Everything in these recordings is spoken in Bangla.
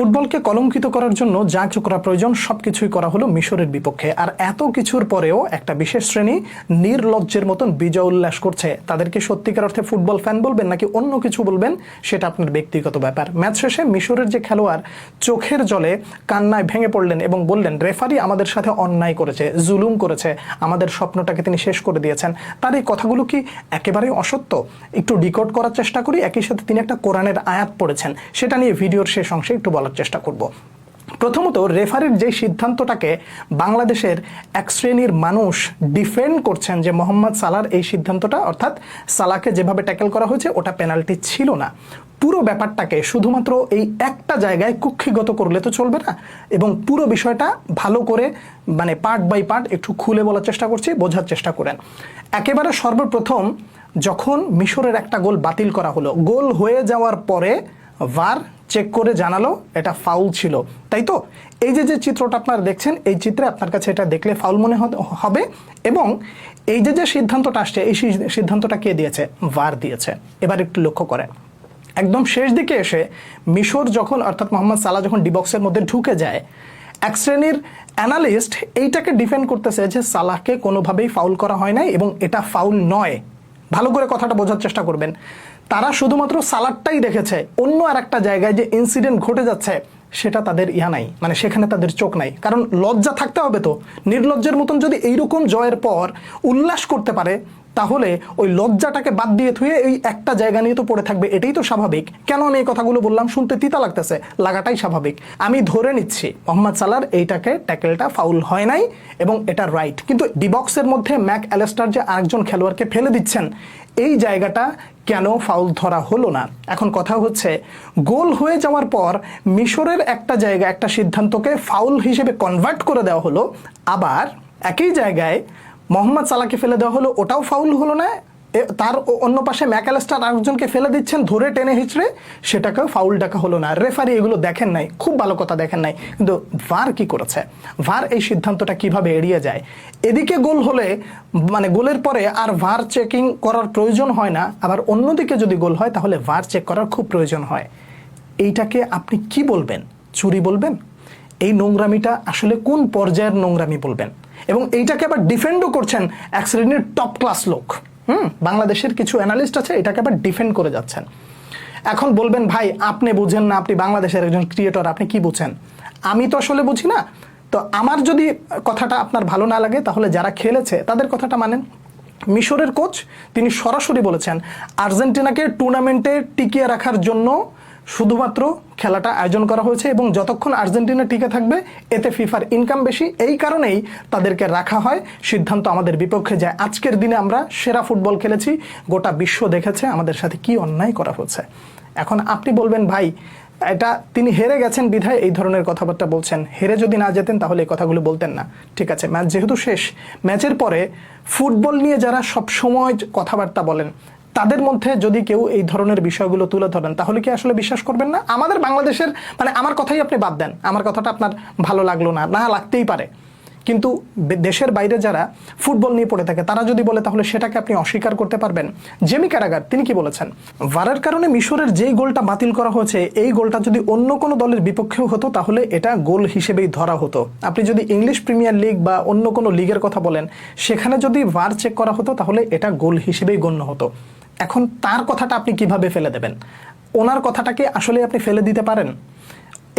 ফুটবলকে কলঙ্কিত করার জন্য যা কিছু করা প্রয়োজন সবকিছুই করা হলো মিশরের বিপক্ষে। আর এত কিছুর পরেও একটা বিশেষ শ্রেণী নির্লজ্জের মতন বিজয় উল্লাস করছে। তাদেরকে সত্যিকার অর্থে ফুটবল ফ্যান বলবেন নাকি অন্য কিছু বলবেন সেটা আপনার ব্যক্তিগত ব্যাপার। ম্যাচ শেষে মিশরের যে খেলোয়াড় চোখের জলে কান্নায় ভেঙে পড়লেন এবং বললেন রেফারি আমাদের সাথে অন্যায় করেছে, জুলুম করেছে, আমাদের স্বপ্নটাকে তিনি শেষ করে দিয়েছেন। তার এই কথাগুলো কি একেবারেই অসত্য? একটু ডিকোড করার চেষ্টা করি। একই সাথে তিনি একটা কোরআনের আয়াত পড়েছেন, সেটা নিয়ে ভিডিওর শেষ অংশে একটু বলার চেষ্টা করব। প্রথমত, রেফারির যে সিদ্ধান্তটাকে বাংলাদেশের এক শ্রেণীর মানুষ ডিফেন্ড করছেন যে মোহাম্মদ সালাহর এই সিদ্ধান্তটা, অর্থাৎ সালাহকে যেভাবে ট্যাকেল করা হয়েছে ওটা পেনাল্টি ছিল না। পুরো ব্যাপারটাকে শুধুমাত্র এই একটা জায়গায় কুক্ষিগত করলে তো চলবে না, এবং পুরো বিষয়টা ভালো করে পার্ট বাই পার্ট একটু খুলে বলার চেষ্টা করছি, বোঝার চেষ্টা করেন। একেবারে সর্বপ্রথম যখন মিশরের একটা গোল বাতিল করা হলো, গোল হয়ে যাওয়ার পরে ভার চেক করে জানালো এটা ফাউল ছিল, তাই তো? এই যে চিত্রটা আপনারা দেখছেন, এই চিত্রে আপনার কাছে এটা দেখলে ফাউল মনে হবে, এবং এই যে সিদ্ধান্তটা আসছে, এই সিদ্ধান্তটা কে দিয়েছে? ভার দিয়েছে। এবার একটু লক্ষ্য করেন, একদম শেষ দিকে এসে মিশর যখন, অর্থাৎ মোহাম্মদ সালাহ যখন ডিবক্সের মধ্যে ঢুকে যায়, এক শ্রেণীর অ্যানালিস্ট এইটাকে ডিফেন্ড করতেছে যে সালাহকে কোনোভাবেই ফাউল করা হয় নাই এবং এটা ফাউল নয়। ভালো করে কথাটা বোঝার চেষ্টা করবেন। তারা শুধুমাত্র সালাদটাই দেখেছে, অন্য আর একটা জায়গায় যে ইনসিডেন্ট ঘটে যাচ্ছে সেটা তাদের নাই, সেখানে তাদের চোখ নাই। কারণ লজ্জা থাকতে হবে তো। নির্লজ্জের মতন যদি এইরকম জয়ের পর উল্লাস করতে পারে, তাহলে ওই লজ্জাটাকে বাদ দিয়ে থুয়ে এই একটা জায়গা নিয়ে তো পড়ে থাকবে, এটাই তো স্বাভাবিক। কেন আমি এই কথাগুলো বললাম? শুনতে তিতা লাগতেছে, লাগাটাই স্বাভাবিক। আমি ধরে নিচ্ছি মোহাম্মদ সালাহর এইটাকে ট্যাকেলটা ফাউল হয় নাই এবং এটা রাইট, কিন্তু ডিবক্সের মধ্যে ম্যাক অ্যালেস্টার যে আরেকজন খেলোয়াড়কে ফেলে দিচ্ছেন, এই জায়গাটা কেন ফাউল ধরা হলো না? এখন কথা হচ্ছে, গোল হয়ে যাওয়ার পর মিশরের একটা জায়গা, একটা সিদ্ধান্তকে ফাউল হিসেবে কনভার্ট করে দেওয়া হলো, আবার একই জায়গায় মোহাম্মদ সালাহকে ফেলে দেওয়া হলো, ওটাও ফাউল হলো না। তার অন্য পাশে ম্যাক অ্যালেস্টার আরেকজনকে ফেলে দিচ্ছেন ধরে টেনে হিচড়ে, সেটাকেও ফাউল ডাকা হলো না। রেফারি এগুলো দেখেন নাই, খুব ভালো কথা দেখেন নাই, কিন্তু ভার কি করেছে? ভার এই সিদ্ধান্তটা কিভাবে এড়িয়ে যায়? এদিকে গোল হলে গোলের পরে আর ভার চেকিং করার প্রয়োজন হয় না, আবার অন্যদিকে যদি গোল হয় তাহলে ভার চেক করার খুব প্রয়োজন হয়। এইটাকে আপনি কি বলবেন? চুরি বলবেন? এই নোংরামিটা আসলে কোন পর্যায়ের নোংরামি বলবেন? এবং এইটাকে আবার ডিফেন্ডও করছেন এক শ্রেণীর টপ ক্লাস লোক। বাংলাদেশের কিছু অ্যানালিস্ট আছে, এটাকে আবার ডিফেন্ড করে যাচ্ছেন। এখন বলবেন ভাই আপনি বুঝেন না, আপনি বাংলাদেশের একজন ক্রিয়েটর, আপনি কি বুঝেন? আমি তো আসলে বুঝি না। তো আমার যদি কথাটা আপনার ভালো না লাগে, তাহলে যারা খেলেছে তাদের কথাটা মানেন। মিশরের কোচ তিনি সরাসরি বলেছেন আর্জেন্টিনাকে টুর্নামেন্টে টিকিয়ে রাখার জন্য শুধুমাত্র খেলাটা আয়োজন করা হয়েছে, এবং যতক্ষণ আর্জেন্টিনা টিকে থাকবে এতে ফিফার ইনকাম বেশি, এই কারণেই তাদেরকে রাখা হয়। সিদ্ধান্ত আমাদের বিপক্ষে যায়। আজকের দিনে আমরা সেরা ফুটবল খেলেছি, গোটা বিশ্ব দেখেছে আমাদের সাথে কি অন্যায় করা হচ্ছে। এখন আপনি বলবেন ভাই এটা তিনি হেরে গেছেন বিধায় এই ধরনের কথাবার্তা বলছেন, হেরে যদি না যেতেন তাহলে এই কথাগুলো বলতেন না। ঠিক আছে, ম্যাচ যেহেতু শেষ, ম্যাচের পরে ফুটবল নিয়ে যারা সবসময় কথাবার্তা বলেন, তাদের মধ্যে যদি কেউ এই ধরনের বিষয়গুলো তুলে ধরেন, তাহলে কি আসলে বিশ্বাস করবেন না? আমাদের বাংলাদেশের আমার কথাই আপনি বাদ দেন, আমার কথাটা আপনার ভালো লাগলো না, না লাগতেই পারে, কিন্তু দেশের বাইরে যারা ফুটবল নিয়ে পড়ে থাকে তারা যদি বলে, তাহলে সেটাকে আপনি অস্বীকার করতে পারবেন? জেমি ক্যারাগার তিনি কি বলেছেন? ভারের কারণে মিশরের যেই গোলটা বাতিল করা হয়েছে, এই গোলটা যদি অন্য কোনো দলের বিপক্ষেও হতো তাহলে এটা গোল হিসেবেই ধরা হতো। আপনি যদি ইংলিশ প্রিমিয়ার লিগ বা অন্য কোনো লিগের কথা বলেন, সেখানে যদি ভার চেক করা হতো তাহলে এটা গোল হিসেবেই গণ্য হতো। এখন তার কথাটা আপনি কিভাবে ফেলে দেবেন? ওনার কথাটাকে আসলে আপনি ফেলে দিতে পারেন?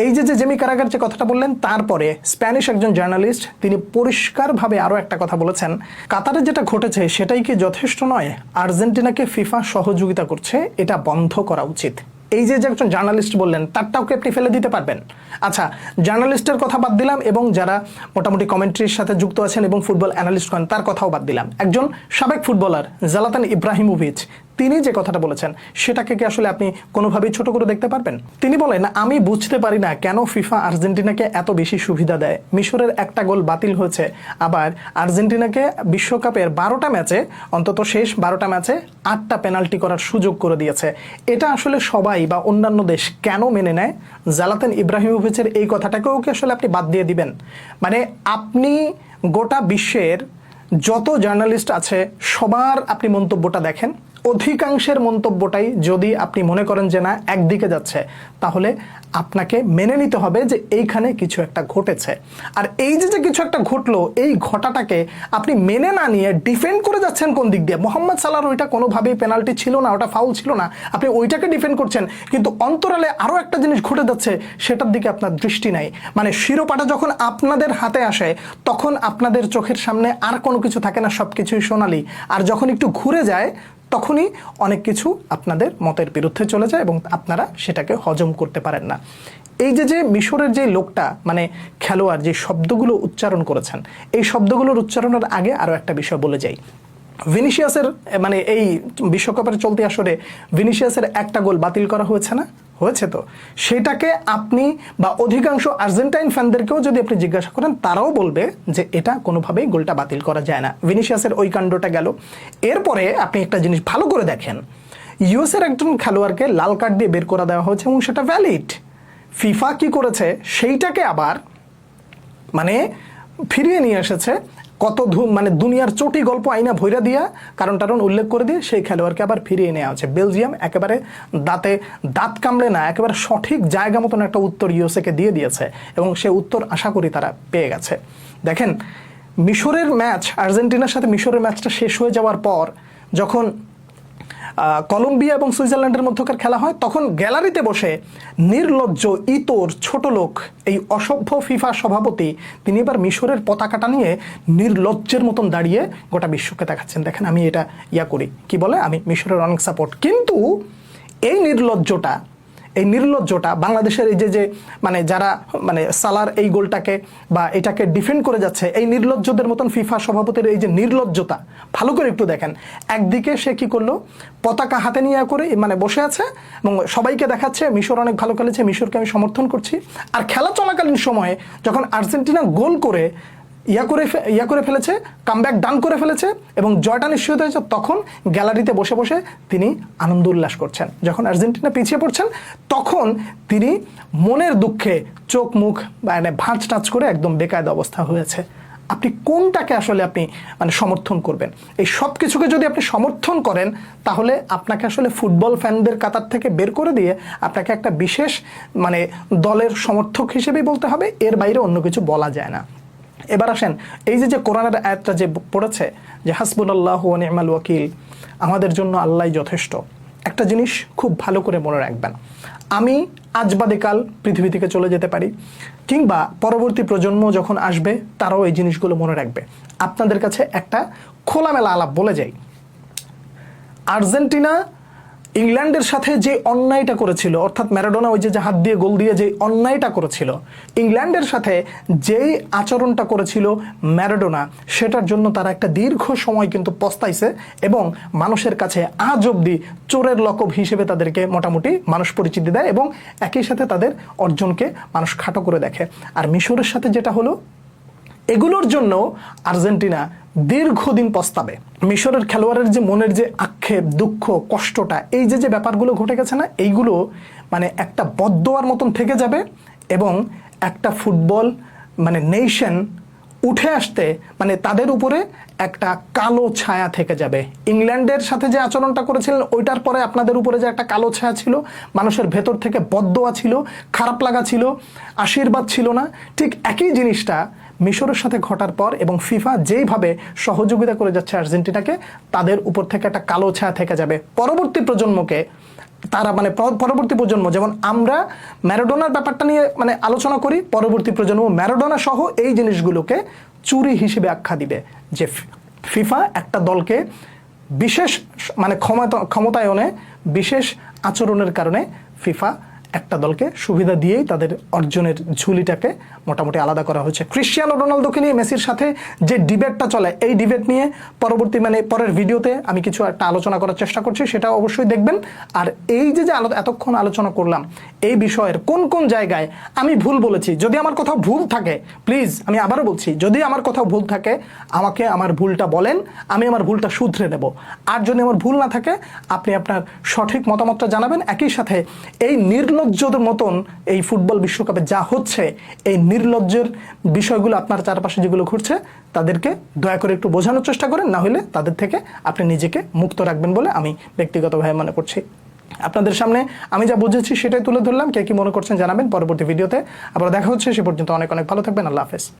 এই যে জেমি ক্যারাগার যে কথাটা বললেন, তারপরে স্প্যানিশ একজন জার্নালিস্ট তিনি পরিষ্কারভাবে আরও একটা কথা বলেছেন, কাতারে যেটা ঘটেছে সেটাই কি যথেষ্ট নয়? আর্জেন্টিনাকে ফিফা সহযোগিতা করছে, এটা বন্ধ করা উচিত। এই যে একজন জার্নালিস্ট বললেন, তারটাও কি আপনি ফেলে দিতে পারবেন? আচ্ছা, জার্নালিস্টের কথা বাদ দিলাম, এবং যারা মোটামুটি কমেন্ট্রির সাথে যুক্ত আছেন এবং ফুটবল অ্যানালিস্ট করেন তার কথাও বাদ দিলাম। একজন সাবেক ফুটবলার জালাতান ইব্রাহিমোভিচ তিনি যে কথাটা বলেছেন, সেটাকে কি আসলে আপনি কোনোভাবেই ছোট করে দেখতে পারবেন? তিনি বলেন, আমি বুঝতে পারি না কেন ফিফা আর্জেন্টিনাকে এত বেশি সুবিধা দেয়। মিশরের একটা গোল বাতিল হয়েছে, আবার আর্জেন্টিনাকে বিশ্বকাপের 12টা ম্যাচে, অন্তত শেষ 12টা ম্যাচে 8টা পেনাল্টি করার সুযোগ করে দিয়েছে। এটা আসলে সবাই বা অন্যান্য দেশ কেন মেনে নেয়? জালাতান ইব্রাহিমোভিচের এই কথাটাকেও কি আসলে আপনি বাদ দিয়ে দিবেন? আপনি গোটা বিশ্বের যত জার্নালিস্ট আছে সবার আপনি মন্তব্যটা দেখেন, অধিকাংশের মন্তব্যটাই যদি আপনি মনে করেন যে না একদিকে যাচ্ছে, তাহলে আপনাকে মেনে নিতে হবে যে এইখানে কিছু একটা ঘটেছে। আর এই যে কিছু একটা ঘটলো, এই ঘটাটাকে আপনি মেনে না নিয়ে ডিফেন্ড করে যাচ্ছেন কোন দিক দিয়ে? মোহাম্মদ সালাহর ওইটা কোনোভাবেই পেনাল্টি ছিল না, ওটা ফাউল ছিল না, আপনি ওইটাকে ডিফেন্ড করছেন, কিন্তু অন্তরালে আরও একটা জিনিস ঘটে যাচ্ছে, সেটার দিকে আপনার দৃষ্টি নাই। মানে শিরোপাটা যখন আপনাদের হাতে আসে তখন আপনাদের চোখের সামনে আর কোনো কিছু থাকে না, সব কিছুই সোনালি। আর যখন একটু ঘুরে যায় তখনই অনেক কিছু আপনাদের মতের বিরুদ্ধে চলে যায় এবং আপনারা সেটাকে হজম করতে পারেন না। এই যে মিশরের যে লোকটা, মানে খেলোয়াড়, যে শব্দগুলো উচ্চারণ করেছেন, এই শব্দগুলোর উচ্চারণের আগে আরও একটা বিষয় বলে যাই। ভিনিসিয়াসের, মানে এই বিশ্বকাপের চলতি আসরে ভিনিসিয়াসের একটা গোল বাতিল করা হয়েছে না? হয়েছে। তো সেটাকে আপনি বা অধিকাংশ আর্জেন্টাইন ফ্যানদেরকেও যদি আপনি জিজ্ঞাসা করেন, তারাও বলবে যে এটা কোনোভাবেই গোলটা বাতিল করা যায় না। ভিনিসিয়াসের ওই কাণ্ডটা গেল। এরপরে আপনি একটা জিনিস ভালো করে দেখেন, ইউএসের একজন খেলোয়াড়কে লাল কার্ড দিয়ে বের করে দেওয়া হয়েছে এবং সেটা ভ্যালিড। ফিফা কি করেছে, সেইটাকে আবার মানে ফিরিয়ে নিয়ে এসেছে, কত মানে দুনিয়ার চটি গল্প আইনা ভৈরা দিয়া কারণ উল্লেখ করে দিয়ে সেই খেলোয়াড়কে আবার ফিরিয়ে নেওয়া হচ্ছে। বেলজিয়াম একেবারে দাঁত কামড়ে না, একেবারে সঠিক জায়গা মতন একটা উত্তর ইউএসএকে দিয়ে দিয়েছে এবং সে উত্তর আশা করি তারা পেয়ে গেছে। দেখেন, মিশরের ম্যাচ, আর্জেন্টিনার সাথে মিশরের ম্যাচটা শেষ হয়ে যাওয়ার পর যখন কলম্বিয়া এবং সুইজারল্যান্ডের মধ্যকার খেলা হয়, তখন গ্যালারিতে বসে নির্লজ্জ, ইতর, ছোট লোক, এই অসভ্য ফিফা সভাপতি, তিনি এবার মিশরের পতাকাটা নিয়ে নির্লজ্জের মতন দাঁড়িয়ে গোটা বিশ্বকে দেখাচ্ছেন, দেখেন আমি এটা করি, কি বলে, আমি মিশরের অনেক সাপোর্ট। কিন্তু এই নির্লজ্জটা বাংলাদেশের এই যে মানে যারা মানে সালার এই গোলটাকে বা এটাকে ডিফেন্ড করে যাচ্ছে, এই নির্লজ্জদের মতন ফিফা সভাপতির এই যে নির্লজ্জতা, ভালো করে একটু দেখেন। একদিকে সে কি করলো, পতাকা হাতে নিয়ে করে মানে বসে আছে এবং সবাইকে দেখাচ্ছে মিশর অনেক ভালো খেলেছে, মিশরকে আমি সমর্থন করছি। আর খেলা চলাকালীন সময়ে যখন আর্জেন্টিনা গোল করে ইয়া করে ফেলেছে, কামব্যাক ডান করে ফেলেছে এবং জয়টা নিশ্চিত হয়েছে, তখন গ্যালারিতে বসে বসে তিনি আনন্দ উল্লাস করছেন। যখন আর্জেন্টিনা পিছিয়ে পড়ছেন, তখন তিনি মনের দুঃখে চোখ মুখ মানে ভাঁজ টাচ করে একদম বেকায়দা অবস্থা হয়েছে। আপনি কোনটাকে আসলে আপনি মানে সমর্থন করবেন? এই সব কিছুকে যদি আপনি সমর্থন করেন, তাহলে আপনাকে আসলে ফুটবল ফ্যানদের কাতার থেকে বের করে দিয়ে আপনাকে একটা বিশেষ মানে দলের সমর্থক হিসেবেই বলতে হবে, এর বাইরে অন্য কিছু বলা যায় না। এবার আসেন, এই যে কোরআনের আয়াতটা যে পড়েছে যে হাসবুনাল্লাহু ওয়া নি'মাল ওয়াকিল, আমাদের জন্য আল্লাহই যথেষ্ট, একটা জিনিস খুব ভালো করে মনে রাখবেন, আমি আজ বাদে কাল পৃথিবী থেকে চলে যেতে পারি, কিংবা পরবর্তী প্রজন্ম যখন আসবে তারাও এই জিনিসগুলো মনে রাখবে। আপনাদের কাছে একটা খোলামেলা আলাপ বলে যাই, আর্জেন্টিনা ইংল্যান্ডের সাথে যে অন্যায়টা করেছিল, অর্থাৎ ম্যারাডোনা ওই যে হাত দিয়ে গোল দিয়ে যে অন্যায়টা করেছিল, ইংল্যান্ডের সাথে যেই আচরণটা করেছিল ম্যারাডোনা, সেটার জন্য তারা একটা দীর্ঘ সময় কিন্তু পস্তাইছে এবং মানুষের কাছে আজ অবধি চোরের লকব হিসেবে তাদেরকে মোটামুটি মানুষ পরিচিতি দেয় এবং একই সাথে তাদের অর্জনকে মানুষ খাটো করে দেখে। আর মিশরের সাথে যেটা হলো, এগুলোর জন্য আর্জেন্টিনা দীর্ঘদিন পস্তাবে। মিশরের খেলোয়াড়ের যে মনের যে আক্ষেপ, দুঃখ, কষ্টটা, এই যে ব্যাপারগুলো ঘটে গেছে না, এইগুলো মানে একটা বদদোয়ার মতন থেকে যাবে এবং একটা ফুটবল মানে নেশন উঠে আসতে মানে তাদের উপরে একটা কালো ছায়া থেকে যাবে। ইংল্যান্ডের সাথে যে আচরণটা করেছিলেন, ওইটার পরে আপনাদের উপরে যে একটা কালো ছায়া ছিল, মানুষের ভেতর থেকে বদদোয়া ছিল, খারাপ লাগা ছিল, আশীর্বাদ ছিল না, ঠিক একই জিনিসটা মিশরের সাথে ঘটার পর এবং ফিফা যেইভাবে সহযোগিতা করে যাচ্ছে আর্জেন্টিনাকে, তাদের উপর থেকে একটা কালো ছায়া থেকে যাবে। পরবর্তী প্রজন্মকে তারা মানে পরবর্তী প্রজন্ম, যেমন আমরা ম্যারাডোনার ব্যাপারটা নিয়ে মানে আলোচনা করি, পরবর্তী প্রজন্ম ম্যারাডোনা সহ এই জিনিসগুলোকে চুরি হিসেবে আখ্যা দিবে যে ফিফা একটা দলকে বিশেষ মানে ক্ষমতায়নে বিশেষ আচরণের কারণে ফিফা একটা দলকে সুবিধা দিয়েই তাদের অর্জনের ঝুলিটাকে মোটামুটি আলাদা করা হয়েছে। ক্রিশ্চিয়ানো রোনালদোকে নিয়ে মেসির সাথে যে ডিবেটটা চলে, এই ডিবেট নিয়ে পরবর্তী মানে পরের ভিডিওতে আমি কিছু একটা আলোচনা করার চেষ্টা করছি, সেটা অবশ্যই দেখবেন। আর এই যে এতক্ষণ আলোচনা করলাম, এই বিষয়ের কোন কোন জায়গায় আমি ভুল বলেছি, যদি আমার কোথাও ভুল থাকে প্লিজ, আমি আবারও বলছি, যদি আমার কোথাও ভুল থাকে আমাকে আমার ভুলটা বলেন, আমি আমার ভুলটা শুধরে নেব। আর যদি আমার ভুল না থাকে, আপনি আপনার সঠিক মতামতটা জানাবেন। একই সাথে এই নির্লজ্জদের মতন এই ফুটবল বিশ্বকাপে যা হচ্ছে, এই নির্লজ্জের বিষয়গুলো আপনার চারপাশে যেগুলো ঘুরছে তাদেরকে দয়া করে একটু বোঝানোর চেষ্টা করেন, না হলে তাদের থেকে আপনি নিজেকে মুক্ত রাখবেন বলে আমি ব্যক্তিগতভাবে মনে করছি। আপনাদের সামনে আমি যা বুঝেছি সেটাই তুলে ধরলাম। কে কি মনে করছেন জানাবেন পরবর্তী ভিডিওতে। আবার দেখা হচ্ছে, সে পর্যন্ত অনেক অনেক ভালো থাকবেন। আল্লাহ হাফেজ।